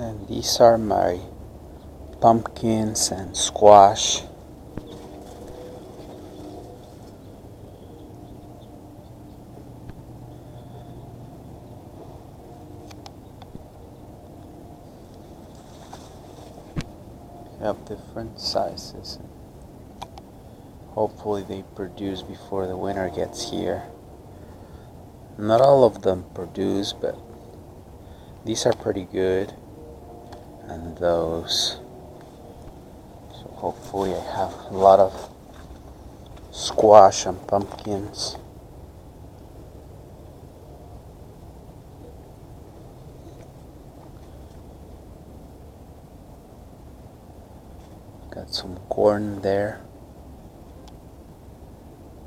And these are my pumpkins and squash. They have different sizes. Hopefully they produce before the winter gets here. Not all of them produce, but these are pretty good. And those. So hopefully I have a lot of squash and pumpkins. Got some corn there.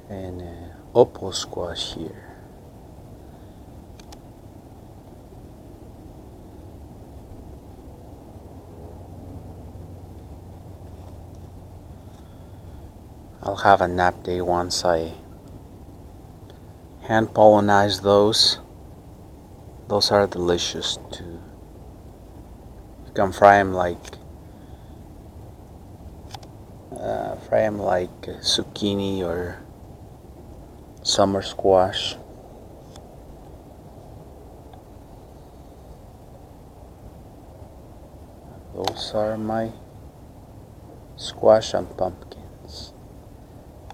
And opal squash here. I'll have a nap day once I hand pollinize those. Those are delicious too. You can fry them like zucchini or summer squash. Those are my squash and pumpkins.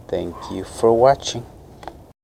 Thank you for watching.